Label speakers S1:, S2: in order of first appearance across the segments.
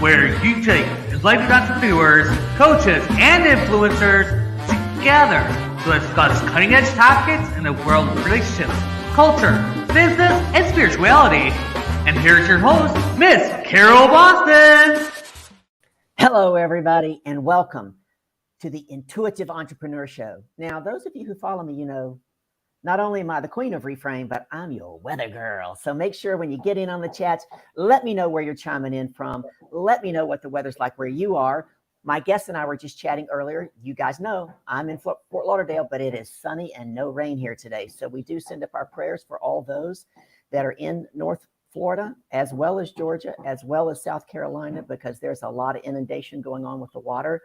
S1: where you take enlightened entrepreneurs, coaches, and influencers together to discuss cutting-edge topics in the world of relationships, culture, business, and spirituality. And here's your host, Miss Carol Boston.
S2: Hello, everybody, and welcome to the Intuitive Entrepreneur Show. Now, those of you who follow me, you know, not only am I the queen of reframe, but I'm your weather girl. So make sure when you get in on the chats, let me know where you're chiming in from. Let me know what the weather's like where you are. My guest and I were just chatting earlier. You guys know I'm in Fort Lauderdale, but it is sunny and no rain here today. So we do send up our prayers for all those that are in North Florida, as well as Georgia, as well as South Carolina, because there's a lot of inundation going on with the water.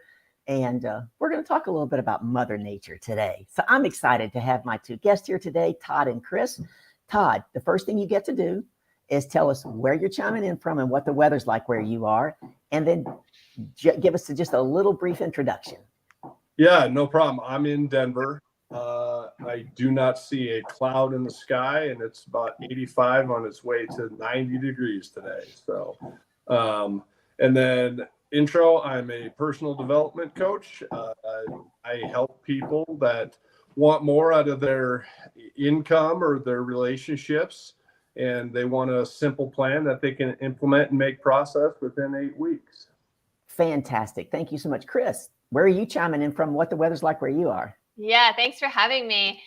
S2: And we're going to talk a little bit about Mother Nature today. So I'm excited to have my two guests here today, Todd and Kris. Todd, the first thing you get to do is tell us where you're chiming in from and what the weather's like where you are, and then give us just a little brief introduction.
S3: Yeah, no problem. I'm in Denver. I do not see a cloud in the sky, and it's about 85 on its way to 90 degrees today. So, and then intro, I'm a personal development coach. I help people that want more out of their income or their relationships, and they want a simple plan that they can implement and make process within 8 weeks.
S2: Fantastic. Thank you so much. Kris, where are you chiming in from? What the weather's like where you are?
S4: Yeah, thanks for having me.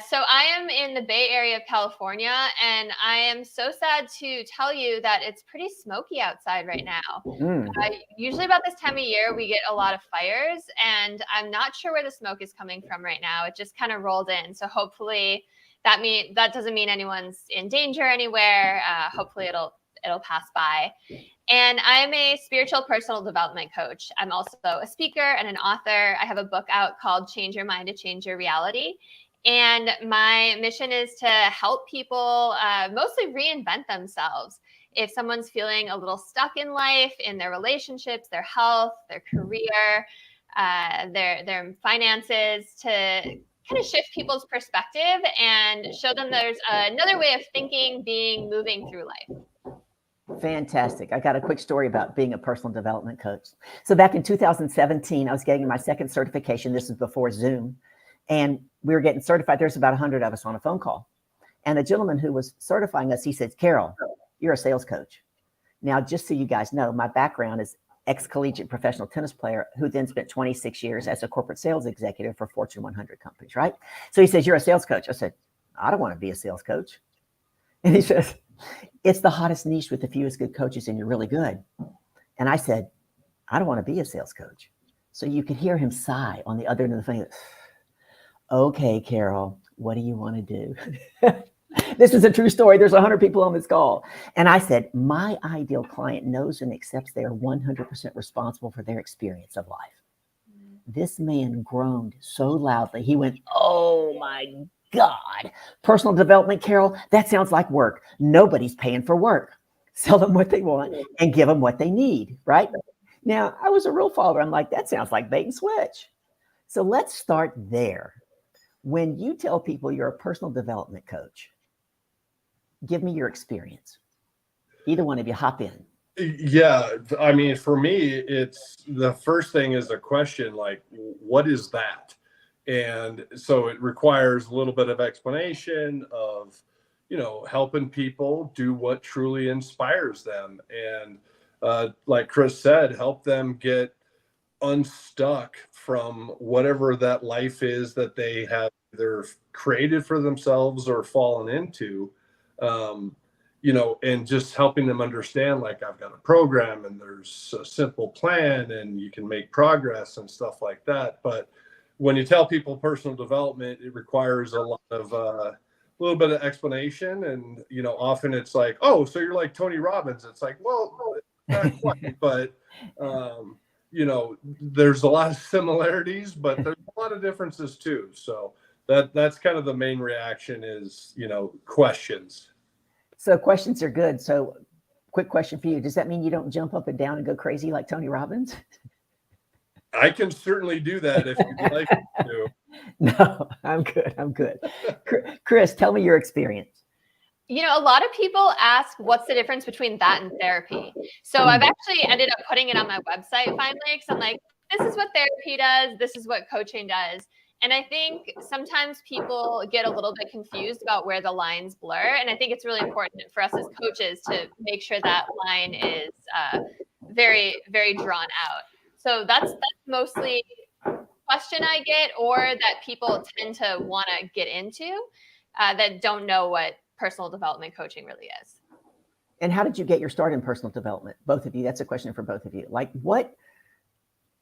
S4: So I am in the Bay Area of California, and I am so sad to tell you that it's pretty smoky outside right now. Usually about this time of year, we get a lot of fires, and I'm not sure where the smoke is coming from right now. It just kind of rolled in. So hopefully that doesn't mean anyone's in danger anywhere. Hopefully it'll pass by. And I'm a spiritual personal development coach. I'm also a speaker and an author. I have a book out called Change Your Mind to Change Your Reality. And my mission is to help people mostly reinvent themselves. If someone's feeling a little stuck in life, in their relationships, their health, their career, their finances, to kind of shift people's perspective and show them there's another way of thinking, being, moving through life.
S2: Fantastic. I got a quick story about being a personal development coach. So back in 2017, I was getting my second certification. This is before Zoom. And we were getting certified. There's about 100 of us on a phone call. And the gentleman who was certifying us, he said, Carol, you're a sales coach. Now, just so you guys know, my background is ex-collegiate professional tennis player who then spent 26 years as a corporate sales executive for Fortune 100 companies, right? So he says, you're a sales coach. I said, I don't want to be a sales coach. And he says, it's the hottest niche with the fewest good coaches, and you're really good. And I said, I don't want to be a sales coach. So you could hear him sigh on the other end of the phone. Okay, Carol, what do you want to do? This is a true story. There's 100 people on this call. And I said, my ideal client knows and accepts they are 100% responsible for their experience of life. This man groaned so loudly. He went, oh my God, personal development, Carol, that sounds like work. Nobody's paying for work. Sell them what they want and give them what they need, right? Now, I was a real follower. I'm like, that sounds like bait and switch. So let's start there. When you tell people you're a personal development coach, give me your experience. Either one of you hop in.
S3: Yeah, I mean, for me, it's the first thing is a question like, what is that? And so it requires a little bit of explanation of, you know, helping people do what truly inspires them. And like Kris said, help them get unstuck from whatever that life is that they have either created for themselves or fallen into, you know, and just helping them understand, like, I've got a program and there's a simple plan and you can make progress and stuff like that. But when you tell people personal development, it requires a lot of little bit of explanation. And, you know, often it's like, oh, so you're like Tony Robbins. It's like, well, not quite, but, you know, there's a lot of similarities, but there's a lot of differences too. So that's kind of the main reaction is, you know, questions.
S2: So questions are good. So quick question for you. Does that mean you don't jump up and down and go crazy like Tony Robbins?
S3: I can certainly do that if you'd like me to.
S2: No, I'm good. Kris, tell me your experience.
S4: A lot of people ask what's the difference between that and therapy. So I've actually ended up putting it on my website finally, because I'm like, this is what therapy does, this is what coaching does. And I think sometimes people get a little bit confused about where the lines blur. And I think it's really important for us as coaches to make sure that line is very, very drawn out. So that's mostly question I get, or that people tend to want to get into that don't know what personal development coaching really is.
S2: And how did you get your start in personal development? Both of you. That's a question for both of you. Like, what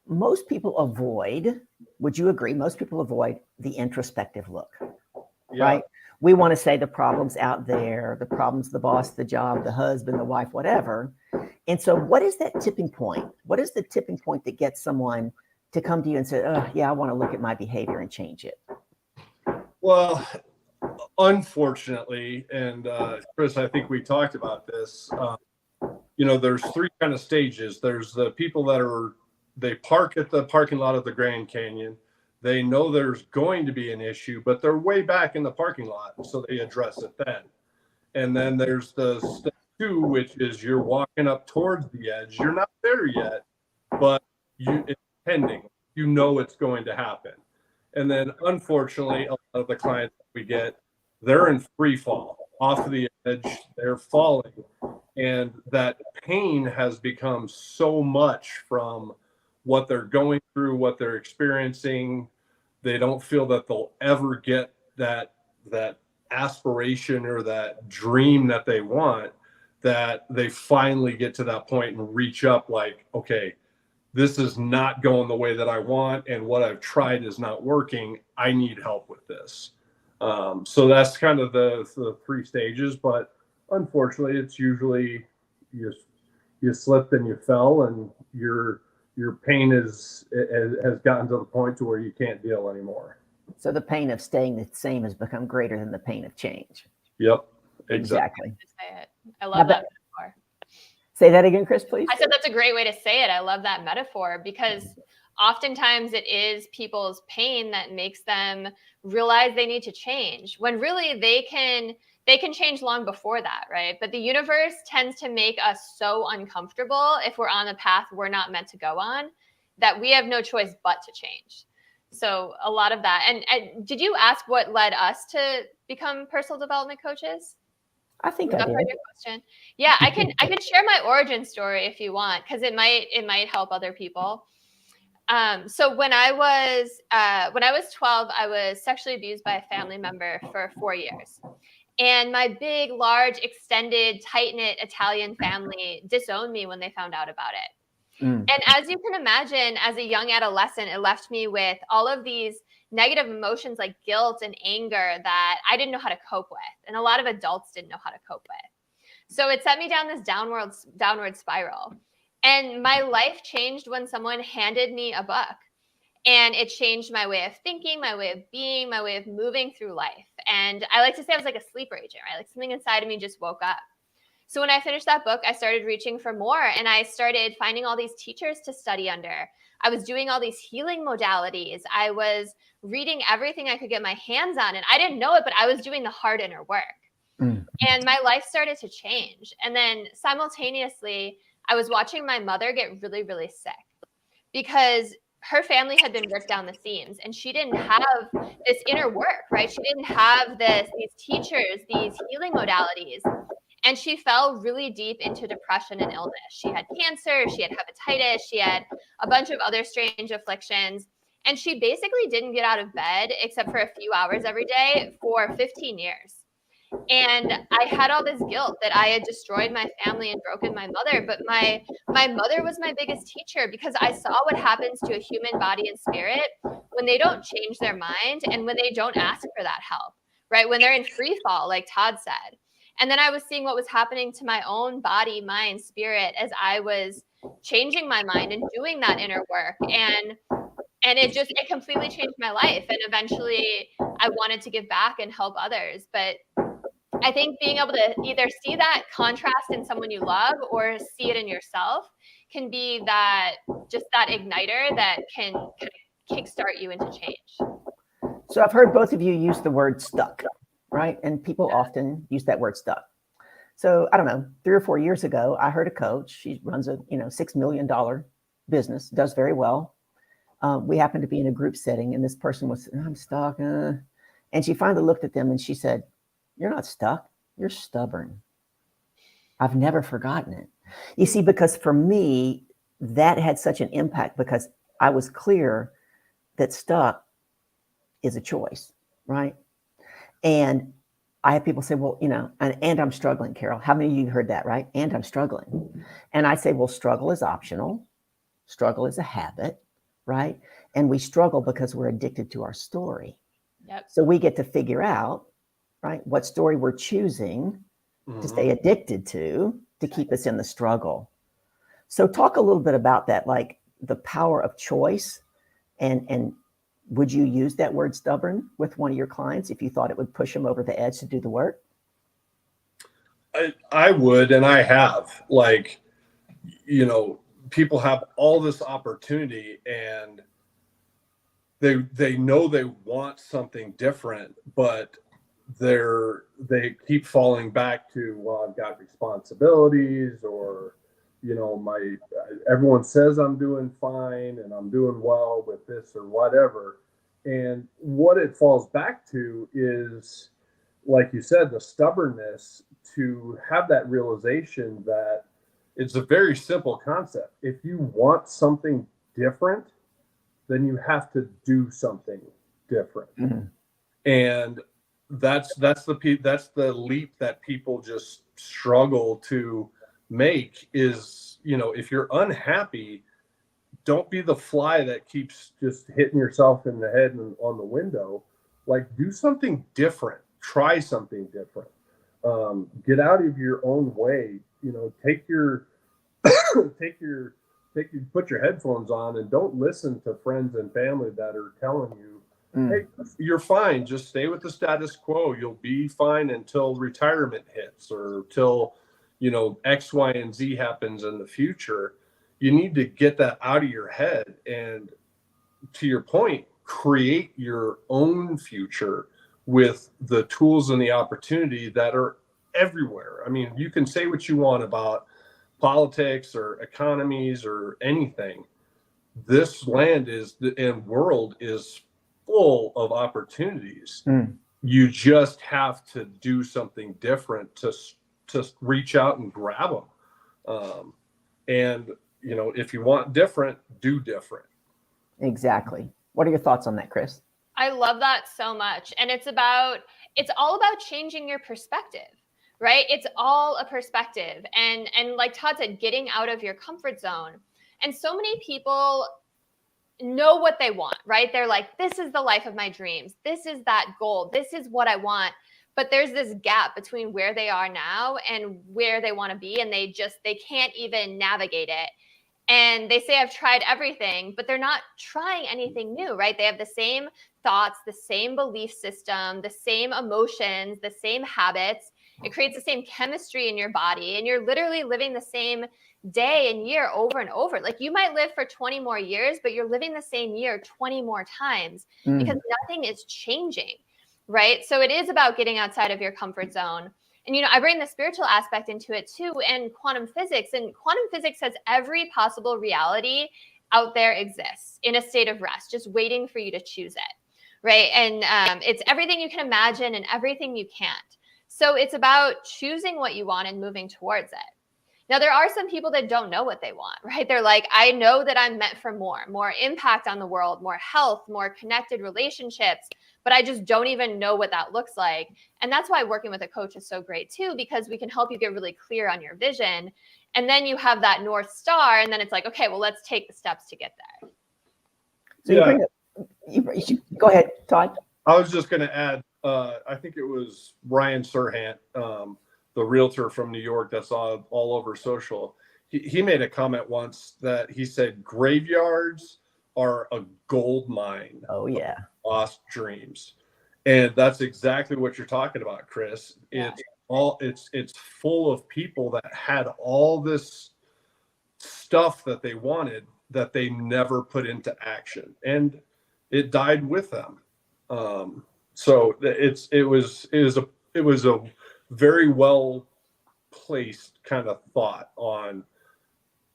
S2: most people avoid, would you agree? Most people avoid the introspective look, right? We want to say the problems out there, the problems, the boss, the job, the husband, the wife, whatever. And so what is that tipping point? What is the tipping point that gets someone to come to you and say, oh, yeah, I want to look at my behavior and change it?
S3: Well, unfortunately, and Kris, I think we talked about this, there's three kind of stages. There's the people that they park at the parking lot of the Grand Canyon. They know there's going to be an issue, but they're way back in the parking lot, so they address it then. And then there's the step 2, which is you're walking up towards the edge. You're not there yet, but it's pending. You know it's going to happen. And then, unfortunately, a lot of the clients that we get, they're in free fall off of the edge. They're falling. And that pain has become so much from what they're going through, what they're experiencing. They don't feel that they'll ever get that aspiration or that dream that they want, that they finally get to that point and reach up like, okay, this is not going the way that I want, and what I've tried is not working. I need help with this. So that's kind of the 3 stages, but unfortunately, it's usually you slipped and you fell, and your pain has gotten to the point to where you can't deal anymore.
S2: So the pain of staying the same has become greater than the pain of change.
S3: Yep,
S2: exactly.
S4: I love that metaphor.
S2: Say that again, Kris, please.
S4: I said that's a great way to say it. I love that metaphor, because oftentimes it is people's pain that makes them realize they need to change, when really they can change long before that, right? But the universe tends to make us so uncomfortable if we're on a path we're not meant to go on, that we have no choice but to change. So a lot of that. And did you ask what led us to become personal development coaches?
S2: I think I did.
S4: Your question? Yeah, I can share my origin story if you want, because it might help other people. So when I was 12, I was sexually abused by a family member for 4 years. And my big, large, extended, tight-knit Italian family disowned me when they found out about it. And as you can imagine, as a young adolescent, it left me with all of these negative emotions like guilt and anger that I didn't know how to cope with. And a lot of adults didn't know how to cope with. So it set me down this downward spiral. And my life changed when someone handed me a book. And it changed my way of thinking, my way of being, my way of moving through life. And I like to say I was like a sleeper agent, right? Like something inside of me just woke up. So when I finished that book, I started reaching for more, and I started finding all these teachers to study under. I was doing all these healing modalities. I was reading everything I could get my hands on, and I didn't know it, but I was doing the hard inner work. And my life started to change. And then simultaneously, I was watching my mother get really, really sick, because her family had been ripped down the seams, and she didn't have this inner work, right? She didn't have these teachers, these healing modalities. And she fell really deep into depression and illness. She had cancer, she had hepatitis, she had a bunch of other strange afflictions. And she basically didn't get out of bed except for a few hours every day for 15 years. And I had all this guilt that I had destroyed my family and broken my mother. But my mother was my biggest teacher, because I saw what happens to a human body and spirit when they don't change their mind and when they don't ask for that help, right? When they're in free fall, like Todd said. And then I was seeing what was happening to my own body, mind, spirit, as I was changing my mind and doing that inner work. And it completely changed my life. And eventually I wanted to give back and help others. But I think being able to either see that contrast in someone you love or see it in yourself can be that igniter that can kind of kickstart you into change.
S2: So I've heard both of you use the word stuck. right? And people often use that word stuck. So I don't know, 3 or 4 years ago, I heard a coach. She runs a $6 million business, does very well. We happened to be in a group setting, and this person was, I'm stuck. And she finally looked at them and she said, "You're not stuck. You're stubborn." I've never forgotten it. You see, because for me, that had such an impact because I was clear that stuck is a choice, right? And I have people say, well, and I'm struggling, Carol. How many of you heard that, right? And I'm struggling. And I say, well, struggle is optional. Struggle is a habit, right? And we struggle because we're addicted to our story.
S4: Yep.
S2: So we get to figure out, right, what story we're choosing to stay addicted to keep us in the struggle. So talk a little bit about that, like the power of choice, and would you use that word stubborn with one of your clients if you thought it would push them over the edge to do the work?
S3: I would, and I have. Like, people have all this opportunity and they know they want something different, but they keep falling back to, well, I've got responsibilities, or everyone says I'm doing fine and I'm doing well with this or whatever. And what it falls back to is, like you said, the stubbornness to have that realization that it's a very simple concept. If you want something different, then you have to do something different. And that's the leap that people just struggle to make is, if you're unhappy, don't be the fly that keeps just hitting yourself in the head and on the window. Like, do something different, try something different, get out of your own way, put your headphones on and don't listen to friends and family that are telling you, hey, you're fine. Just stay with the status quo. You'll be fine until retirement hits or till, X, Y, and Z happens in the future. You need to get that out of your head. And to your point, create your own future with the tools and the opportunity that are everywhere. I mean, you can say what you want about politics or economies or anything. This land and world is full of opportunities. You just have to do something different to reach out and grab them. And if you want different, do different.
S2: Exactly. What are your thoughts on that, Kris?
S4: I love that so much. And it's all about changing your perspective, right? It's all a perspective. And like Todd said, getting out of your comfort zone. And so many people know what they want, right? They're like, this is the life of my dreams. This is that goal. This is what I want. But there's this gap between where they are now and where they want to be. And they can't even navigate it. And they say, I've tried everything, but they're not trying anything new, right? They have the same thoughts, the same belief system, the same emotions, the same habits. It creates the same chemistry in your body. And you're literally living the same day and year over and over. Like, you might live for 20 more years, but you're living the same year 20 more times because nothing is changing, right? So it is about getting outside of your comfort zone. And, I bring the spiritual aspect into it too, and quantum physics. And quantum physics says every possible reality out there exists in a state of rest, just waiting for you to choose it, right? And it's everything you can imagine and everything you can't. So it's about choosing what you want and moving towards it. Now, there are some people that don't know what they want, right? They're like, I know that I'm meant for more impact on the world, more health, more connected relationships, but I just don't even know what that looks like. And that's why working with a coach is so great too, because we can help you get really clear on your vision. And then you have that North Star, and then it's like, okay, well, let's take the steps to get there.
S2: So go ahead, Todd.
S3: I was just going to add, I think it was Ryan Serhant, the realtor from New York that's all over social. He made a comment once that he said graveyards are a gold mine.
S2: Oh yeah.
S3: Of lost dreams. And that's exactly what you're talking about, Kris.
S4: Yeah.
S3: It's full of people that had all this stuff that they wanted that they never put into action, and it died with them. So it was a very well placed kind of thought on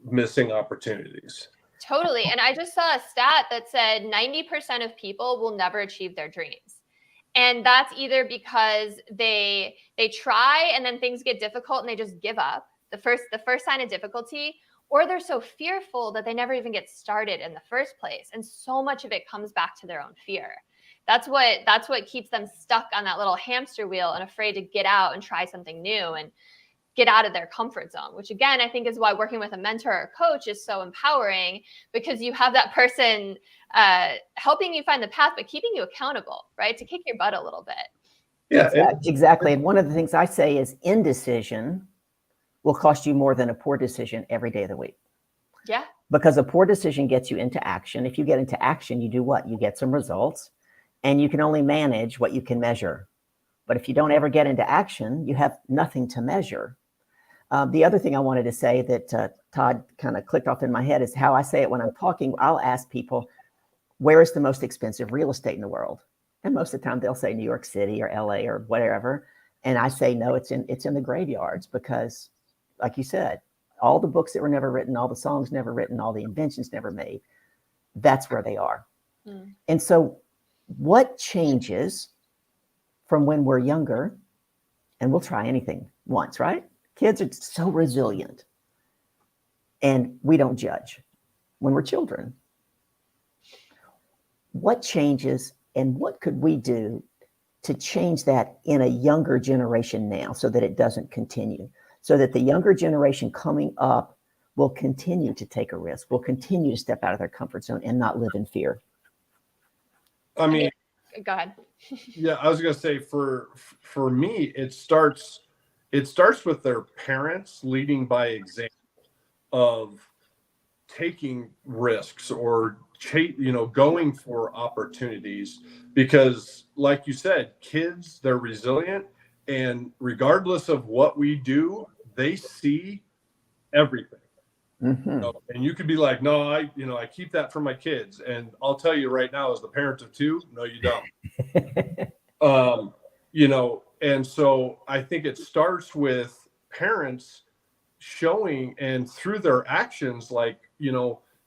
S3: missing opportunities.
S4: Totally. And I just saw a stat that said 90% of people will never achieve their dreams. And that's either because they try and then things get difficult and they just give up, the first sign of difficulty, or they're so fearful that they never even get started in the first place. And so much of it comes back to their own fear. That's what keeps them stuck on that little hamster wheel and afraid to get out and try something new and get out of their comfort zone, which again, I think is why working with a mentor or coach is so empowering, because you have that person helping you find the path, but keeping you accountable, right? To kick your butt a little bit.
S3: Yeah,
S2: exactly. And one of the things I say is indecision will cost you more than a poor decision every day of the week.
S4: Yeah.
S2: Because a poor decision gets you into action. If you get into action, you do what? You get some results, and you can only manage what you can measure. But if you don't ever get into action, you have nothing to measure. The other thing I wanted to say that Todd kind of clicked off in my head is how I say it when I'm talking. I'll ask people, where is the most expensive real estate in the world? And most of the time they'll say New York City or LA or whatever. And I say, no, it's in the graveyards, because like you said, all the books that were never written, all the songs never written, all the inventions never made, that's where they are. Mm. And so what changes from when we're younger, and we'll try anything once, right? Kids are so resilient, and we don't judge when we're children. What changes, and what could we do to change that in a younger generation now, so that it doesn't continue, so that the younger generation coming up will continue to take a risk, will continue to step out of their comfort zone and not live in fear?
S3: I mean,
S4: go ahead.
S3: Yeah, I was going to say for me, it starts with their parents leading by example of taking risks or going for opportunities, because like you said, kids, they're resilient, and regardless of what we do, they see everything. Mm-hmm. And you could be like, no, I keep that for my kids. And I'll tell you right now, as the parent of two, no, you don't. And so I think it starts with parents showing, and through their actions,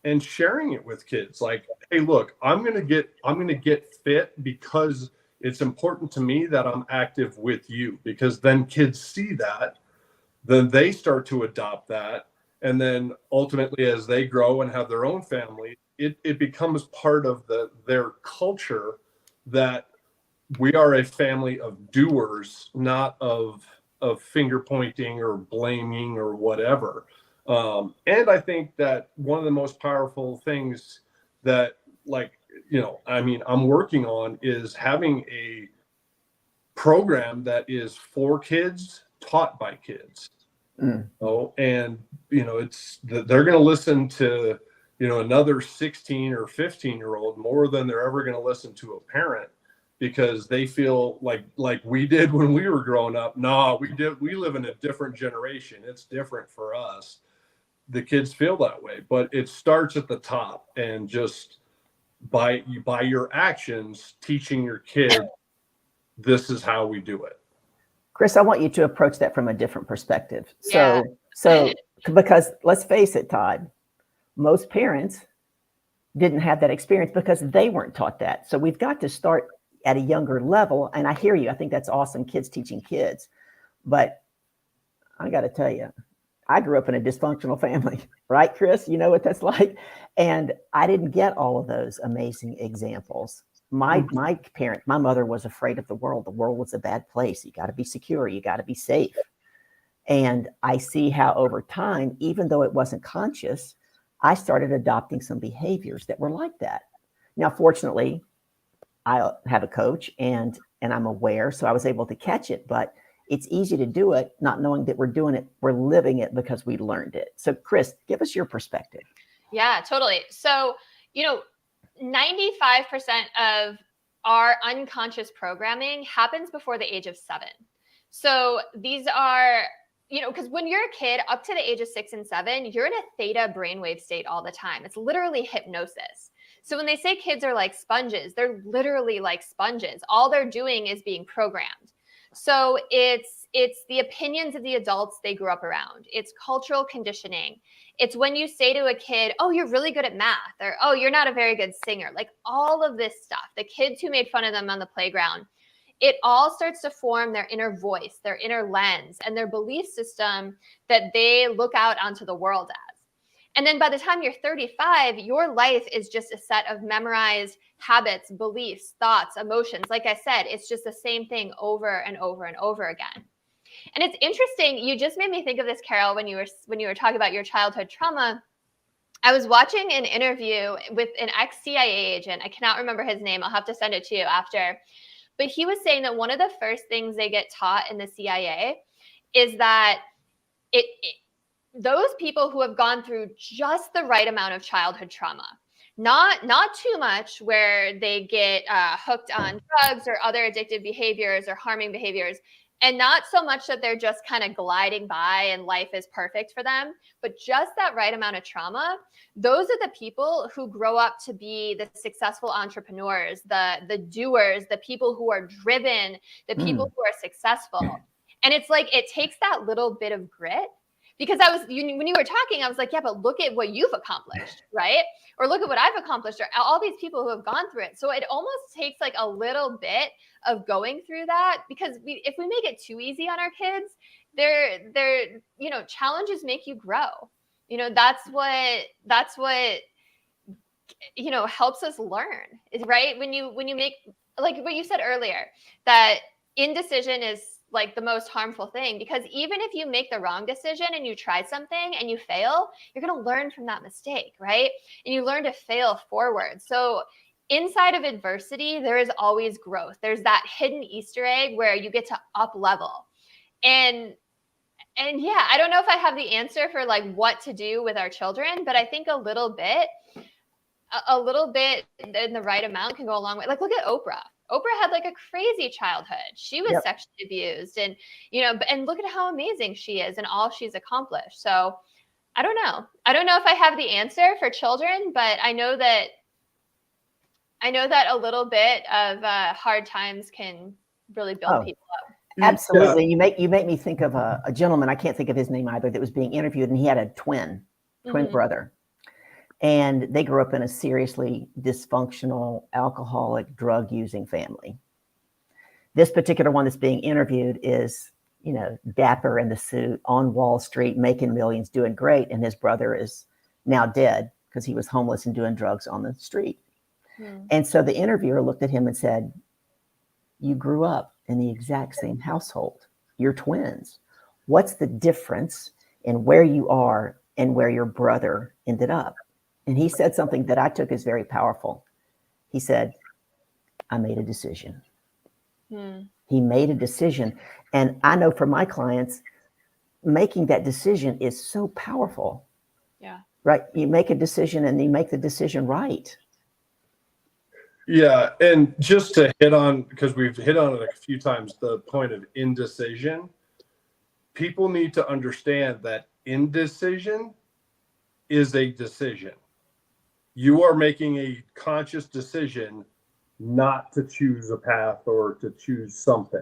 S3: and sharing it with kids. Like, hey, look, I'm going to get fit because it's important to me that I'm active with you, because then kids see that, then they start to adopt that. And then ultimately, as they grow and have their own family, it becomes part of their culture that we are a family of doers, not of finger pointing or blaming or whatever. And I think that one of the most powerful things that, I'm working on is having a program that is for kids, taught by kids. Mm. And they're going to listen to another 16 or 15-year-old more than they're ever going to listen to a parent, because they feel like we did when we were growing up. No, we live in a different generation. It's different for us. The kids feel that way, but it starts at the top, and just by your actions, teaching your kid, this is how we do it.
S2: Kris, I want you to approach that from a different perspective. Yeah. So because let's face it, Todd, most parents didn't have that experience because they weren't taught that. So we've got to start at a younger level. And I hear you. I think that's awesome, kids teaching kids. But I got to tell you, I grew up in a dysfunctional family, right, Kris? You know what that's like? And I didn't get all of those amazing examples. My mother was afraid of the world. The world was a bad place. You got to be secure. You got to be safe. And I see how over time, even though it wasn't conscious, I started adopting some behaviors that were like that. Now, fortunately, I have a coach and I'm aware, so I was able to catch it, but it's easy to do it, not knowing that we're doing it. We're living it because we learned it. So Kris, give us your perspective.
S4: Yeah, totally. So, 95% of our unconscious programming happens before the age of 7. So these are, because when you're a kid up to the age of 6 and 7, you're in a theta brainwave state all the time. It's literally hypnosis. So when they say kids are like sponges, they're literally like sponges. All they're doing is being programmed. So it's the opinions of the adults they grew up around. It's cultural conditioning. It's when you say to a kid, oh, you're really good at math, or, oh, you're not a very good singer. Like all of this stuff, the kids who made fun of them on the playground, it all starts to form their inner voice, their inner lens, and their belief system that they look out onto the world as. And then by the time you're 35, your life is just a set of memorized habits, beliefs, thoughts, emotions. Like I said, it's just the same thing over and over and over again. And it's interesting. You just made me think of this, Carol, when you were talking about your childhood trauma. I was watching an interview with an ex-CIA agent. I cannot remember his name. I'll have to send it to you after. But he was saying that one of the first things they get taught in the CIA is that those people who have gone through just the right amount of childhood trauma, not too much where they get hooked on drugs or other addictive behaviors or harming behaviors, and not so much that they're just kind of gliding by and life is perfect for them, but just that right amount of trauma. Those are the people who grow up to be the successful entrepreneurs, the doers, the people who are driven, the people who are successful. And it's like, it takes that little bit of grit. Because when you were talking, I was like, yeah, but look at what you've accomplished, right? Or look at what I've accomplished, or all these people who have gone through it. So it almost takes like a little bit of going through that, because if we make it too easy on our kids, they're challenges make you grow. That's what helps us learn, is right. When you make, like what you said earlier, that indecision is like the most harmful thing, because even if you make the wrong decision and you try something and you fail, you're going to learn from that mistake, right? And you learn to fail forward. So inside of adversity, there is always growth. There's that hidden Easter egg where you get to up level. And yeah, I don't know if I have the answer for like what to do with our children, but I think a little bit in the right amount can go a long way. Like, look at Oprah. Oprah had like a crazy childhood. She was sexually abused, and and look at how amazing she is and all she's accomplished. So I don't know if I have the answer for children, but I know that a little bit of hard times can really build people up.
S2: Absolutely. You make me think of a gentleman, I can't think of his name either, that was being interviewed, and he had a twin brother. And they grew up in a seriously dysfunctional, alcoholic, drug-using family. This particular one that's being interviewed is, dapper in the suit, on Wall Street, making millions, doing great. And his brother is now dead because he was homeless and doing drugs on the street. And so the interviewer looked at him and said, you grew up in the exact same household. You're twins. What's the difference in where you are and where your brother ended up? And he said something that I took as very powerful. He said, I made a decision. He made a decision. And I know for my clients, making that decision is so powerful.
S4: Yeah.
S2: Right. You make a decision and you make the decision right.
S3: Yeah. And just to hit on, because we've hit on it a few times, the point of indecision, people need to understand that indecision is a decision. You are making a conscious decision not to choose a path or to choose something.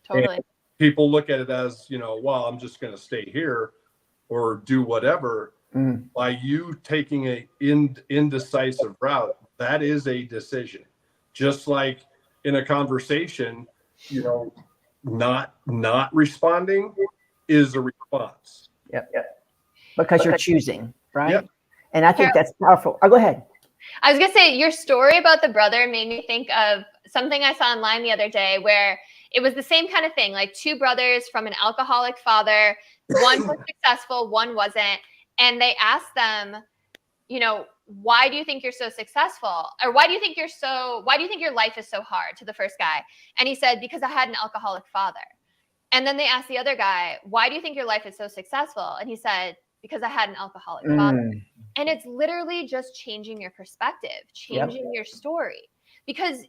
S4: Totally.
S3: And people look at it as, well, I'm just going to stay here or do whatever. By you taking a indecisive route, that is a decision. Just like in a conversation, not responding is a response.
S2: Yep. Because you're choosing, right?
S3: Yep.
S2: And I think that's powerful. Oh, go ahead.
S4: I was going to say, your story about the brother made me think of something I saw online the other day, where it was the same kind of thing, like two brothers from an alcoholic father. One was successful, one wasn't. And they asked them, why do you think you're so successful? Or why do you think your life is so hard, to the first guy? And he said, because I had an alcoholic father. And then they asked the other guy, why do you think your life is so successful? And he said, because I had an alcoholic father. And it's literally just changing your perspective, changing your story, because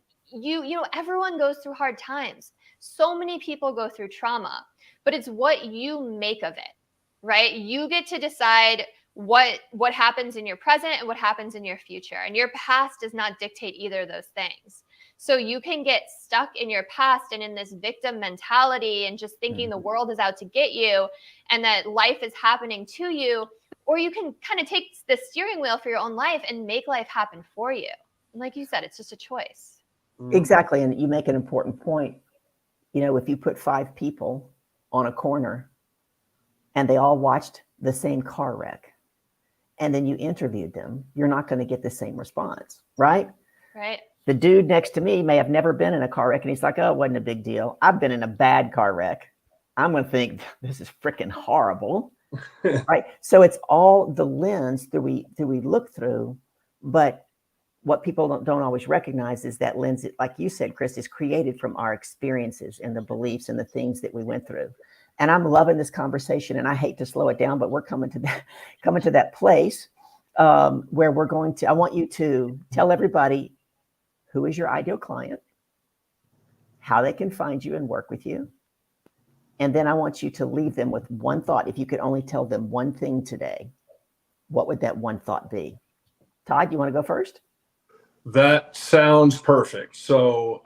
S4: everyone goes through hard times. So many people go through trauma, but it's what you make of it, right? You get to decide what happens in your present and what happens in your future. And your past does not dictate either of those things. So you can get stuck in your past and in this victim mentality and just thinking the world is out to get you and that life is happening to you. Or you can kind of take the steering wheel for your own life and make life happen for you. And like you said, it's just a choice.
S2: Exactly. And you make an important point. You know, if you put 5 people on a corner and they all watched the same car wreck and then you interviewed them, you're not going to get the same response, right?
S4: Right.
S2: The dude next to me may have never been in a car wreck and he's like, oh, it wasn't a big deal. I've been in a bad car wreck. I'm going to think this is freaking horrible. Right. So it's all the lens that we look through. But what people don't always recognize is that lens, like you said, Kris, is created from our experiences and the beliefs and the things that we went through. And I'm loving this conversation and I hate to slow it down, but we're coming to that place where we're going to, I want you to tell everybody who is your ideal client, how they can find you and work with you. And then I want you to leave them with one thought. If you could only tell them one thing today, what would that one thought be? Todd, you want to go first?
S3: That sounds perfect. So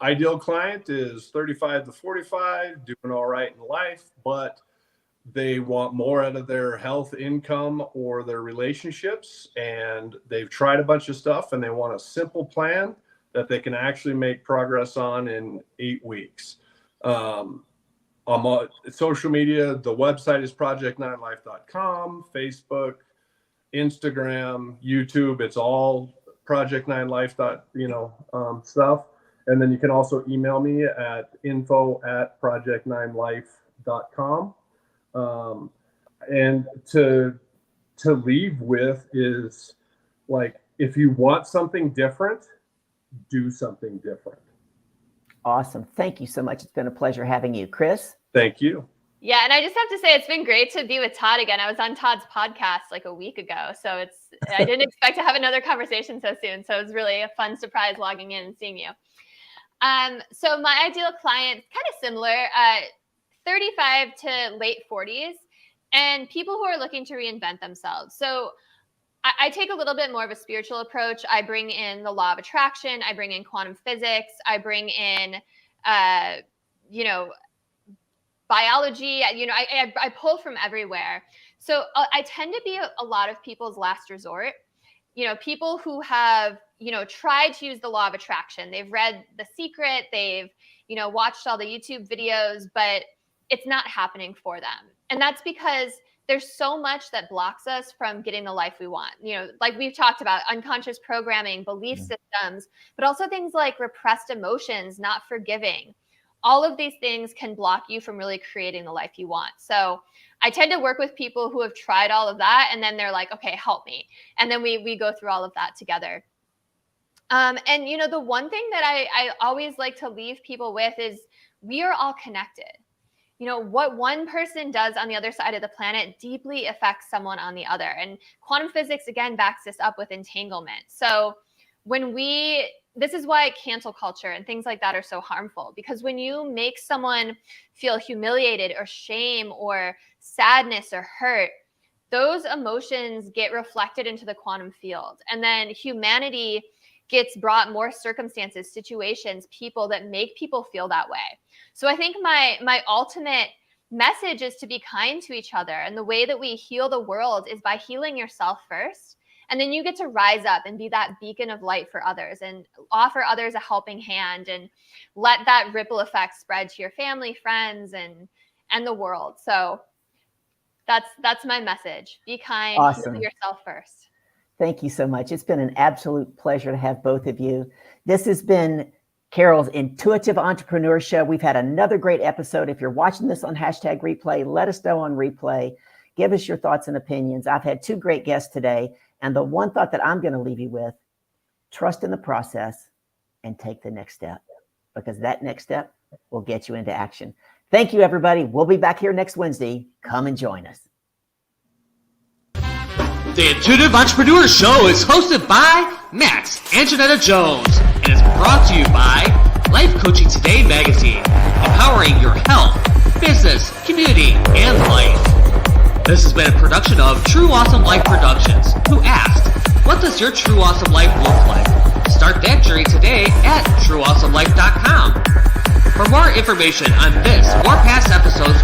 S3: ideal client is 35 to 45, doing all right in life, but they want more out of their health, income, or their relationships. And they've tried a bunch of stuff and they want a simple plan that they can actually make progress on in 8 weeks. On social media, the website is project9life.com, Facebook, Instagram, YouTube. It's all project9life. Stuff. And then you can also email me at info@project9life.com. And to leave with is like, if you want something different, do something different.
S2: Awesome. Thank you so much. It's been a pleasure having you. Kris?
S3: Thank you.
S4: Yeah. And I just have to say, it's been great to be with Todd again. I was on Todd's podcast like a week ago. So I didn't expect to have another conversation so soon. So it was really a fun surprise logging in and seeing you. So my ideal client, kind of similar, 35 to late 40s, and people who are looking to reinvent themselves. So I take a little bit more of a spiritual approach. I bring in the law of attraction. I bring in quantum physics. I bring in, biology. I pull from everywhere. So I tend to be a lot of people's last resort. People who have, tried to use the law of attraction. They've read The Secret. They've, watched all the YouTube videos, but it's not happening for them. And that's because there's so much that blocks us from getting the life we want. Like we've talked about, unconscious programming, belief systems, but also things like repressed emotions, not forgiving. All of these things can block you from really creating the life you want. So I tend to work with people who have tried all of that, and then they're like, okay, help me. And then we go through all of that together. And the one thing that I always like to leave people with is we are all connected. What one person does on the other side of the planet deeply affects someone on the other. And quantum physics, again, backs this up with entanglement. So this is why cancel culture and things like that are so harmful, because when you make someone feel humiliated or shame or sadness or hurt, those emotions get reflected into the quantum field. And then humanity gets brought more circumstances, situations, people that make people feel that way. So I think my ultimate message is to be kind to each other. And the way that we heal the world is by healing yourself first. And then you get to rise up and be that beacon of light for others and offer others a helping hand and let that ripple effect spread to your family, friends, and the world. So that's my message. Be kind,
S2: Awesome.
S4: Heal yourself first.
S2: Thank you so much. It's been an absolute pleasure to have both of you. This has been Carol's Intuitive Entrepreneur Show. We've had another great episode. If you're watching this on #replay, let us know on replay. Give us your thoughts and opinions. I've had 2 great guests today. And the one thought that I'm going to leave you with, trust in the process and take the next step, because that next step will get you into action. Thank you, everybody. We'll be back here next Wednesday. Come and join us.
S1: The Intuitive Entrepreneur Show is hosted by Max and Janetta Jones and is brought to you by Life Coaching Today magazine, empowering your health, business, community, and life. This has been a production of True Awesome Life Productions, who asked, what does your true awesome life look like? Start that journey today at trueawesomelife.com. For more information on this or past episodes,